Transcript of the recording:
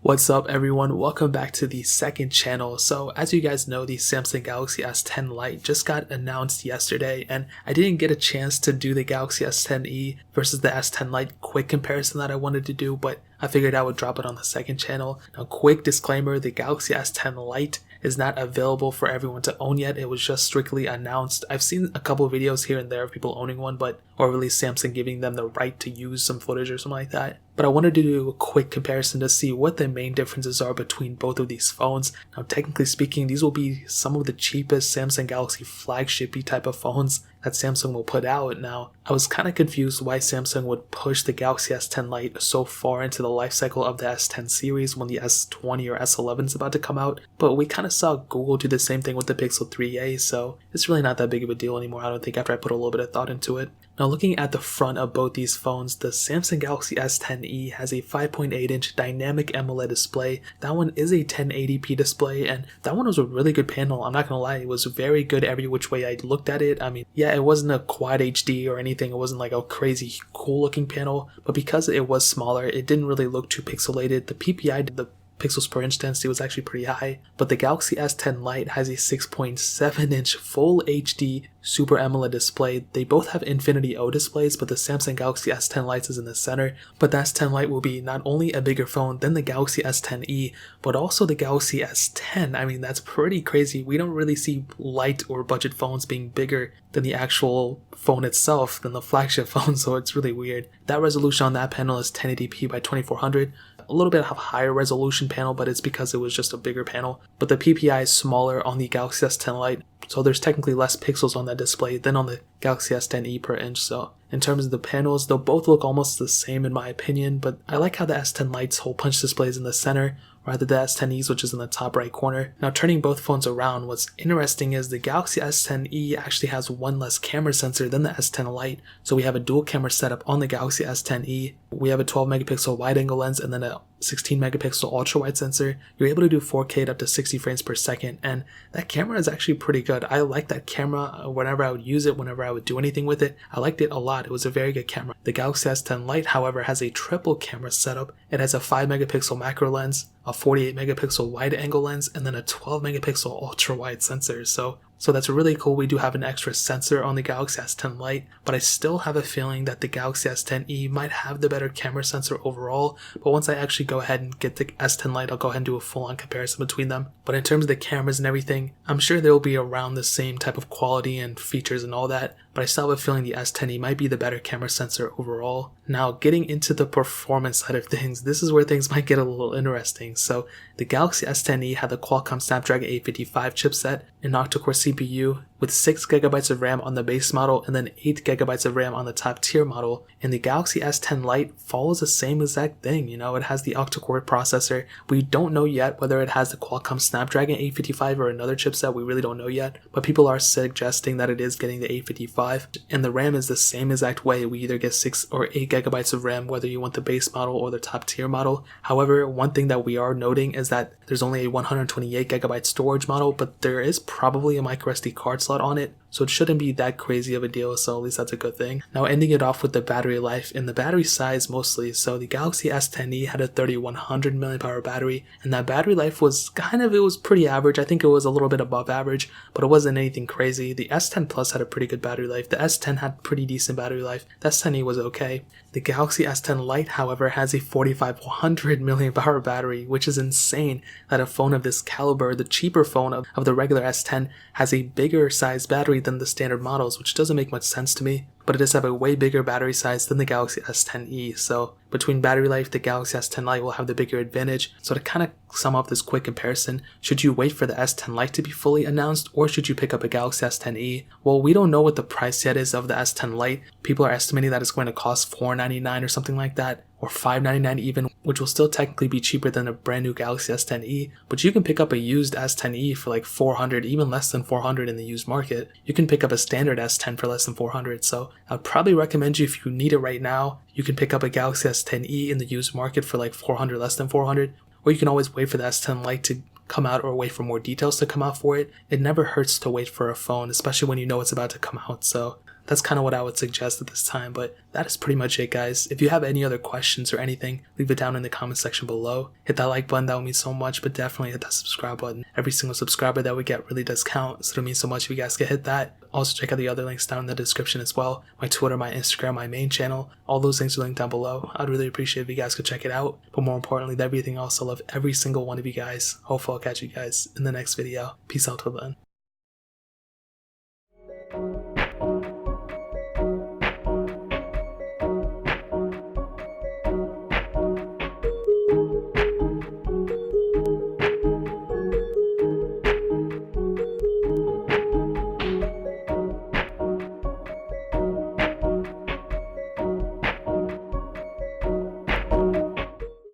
What's up everyone, welcome back to the second channel. So as you guys know, the Samsung Galaxy S10 Lite just got announced yesterday, and I didn't get a chance to do the Galaxy S10e versus the S10 Lite quick comparison that I wanted to do, but I figured I would drop it on the second channel. Now, quick disclaimer, the Galaxy S10 Lite is not available for everyone to own yet. It was just strictly announced. I've seen a couple of videos here and there of people owning one, or at least Samsung giving them the right to use some footage or something like that. But I wanted to do a quick comparison to see what the main differences are between both of these phones. Now, technically speaking, these will be some of the cheapest Samsung Galaxy flagship-y type of phones that Samsung will put out. Now, I was kind of confused why Samsung would push the Galaxy S10 Lite so far into the life cycle of the S10 series when the S20 or S11 is about to come out, but we kind of saw Google do the same thing with the Pixel 3a, so it's really not that big of a deal anymore, I don't think, after I put a little bit of thought into it. Now, looking at the front of both these phones, the Samsung Galaxy S10e has a 5.8-inch dynamic AMOLED display. That one is a 1080p display, and that one was a really good panel. I'm not gonna lie, it was very good every which way I looked at it. I mean, yeah, it wasn't a quad HD or anything, it wasn't like a crazy cool looking panel, but because it was smaller, it didn't really look too pixelated. The PPI, the pixels per inch density, was actually pretty high, but the Galaxy S10 Lite has a 6.7-inch full HD Super AMOLED display. They both have Infinity O displays, but the Samsung Galaxy S10 Lite is in the center. But the S10 Lite will be not only a bigger phone than the Galaxy S10e, but also the Galaxy S10. I mean, that's pretty crazy. We don't really see light or budget phones being bigger than the actual phone itself, than the flagship phone, so it's really weird. That resolution on that panel is 1080p by 2400. A little bit of a higher resolution panel, but it's because it was just a bigger panel. But the PPI is smaller on the Galaxy S10 Lite, so there's technically less pixels on that display than on the Galaxy S10e per inch. So in terms of the panels, they'll both look almost the same in my opinion, but I like how the S10 Lite's hole punch display is in the center, rather than the S10e's, which is in the top right corner. Now, turning both phones around, what's interesting is the Galaxy S10e actually has one less camera sensor than the S10 Lite. So we have a dual camera setup on the Galaxy S10e. We have a 12 megapixel wide angle lens and then a 16 megapixel ultra wide sensor. You're able to do 4K at up to 60 frames per second, and that camera is actually pretty good. I like that camera whenever I would use it, whenever I would do anything with it. I liked it a lot. It was a very good camera. The Galaxy S10 Lite, however, has a triple camera setup. It has a 5 megapixel macro lens, a 48 megapixel wide angle lens, and then a 12 megapixel ultra wide sensor. So that's really cool. We do have an extra sensor on the Galaxy S10 Lite, but I still have a feeling that the Galaxy S10e might have the better camera sensor overall. But once I actually go ahead and get the S10 Lite, I'll go ahead and do a full-on comparison between them. But in terms of the cameras and everything, I'm sure they'll be around the same type of quality and features and all that, but I still have a feeling the S10e might be the better camera sensor overall. Now, getting into the performance side of things, this is where things might get a little interesting. So the Galaxy S10e had the Qualcomm Snapdragon 855 chipset, an octa-core CPU with 6GB of RAM on the base model and then 8GB of RAM on the top tier model. And the Galaxy S10 Lite follows the same exact thing. You know, it has the octa-core processor. We don't know yet whether it has the Qualcomm Snapdragon 855 or another chipset. We really don't know yet, but people are suggesting that it is getting the 855, and the RAM is the same exact way. We either get 6 or 8GB of RAM, whether you want the base model or the top tier model. However, one thing that we are noting is that there's only a 128GB storage model, but there is probably a microSD card slot on it, so it shouldn't be that crazy of a deal, so at least that's a good thing. Now, ending it off with the battery life and the battery size mostly. So the Galaxy S10e had a 3100 mAh battery, and that battery life was it was pretty average. I think it was a little bit above average, but it wasn't anything crazy. The S10 Plus had a pretty good battery life. The S10 had pretty decent battery life. The S10e was okay. The Galaxy S10 Lite, however, has a 4500 mAh battery, which is insane that a phone of this caliber, the cheaper phone of the regular S10, has a bigger size battery than the standard models, which doesn't make much sense to me. But it does have a way bigger battery size than the Galaxy S10e, so between battery life, the Galaxy S10 Lite will have the bigger advantage. So to kind of sum up this quick comparison, should you wait for the S10 Lite to be fully announced, or should you pick up a Galaxy S10e? Well, we don't know what the price yet is of the S10 Lite. People are estimating that it's going to cost $499 or something like that, or $599 even, which will still technically be cheaper than a brand new Galaxy S10e, but you can pick up a used S10e for like $400, even less than $400 in the used market. You can pick up a standard S10 for less than $400, so I'd probably recommend you, if you need it right now, you can pick up a Galaxy S10e in the used market for like $400, less than $400, or you can always wait for the S10 Lite to come out or wait for more details to come out for it. It never hurts to wait for a phone, especially when you know it's about to come out. So that's kind of what I would suggest at this time. But that is pretty much it, guys. If you have any other questions or anything, leave it down in the comment section below. Hit that like button, that would mean so much, but definitely hit that subscribe button. Every single subscriber that we get really does count, so it means so much if you guys can hit that. Also check out the other links down in the description as well. My Twitter, my Instagram, my main channel, all those things are linked down below. I'd really appreciate if you guys could check it out. But more importantly than everything else, I love every single one of you guys. Hopefully I'll catch you guys in the next video. Peace out till then.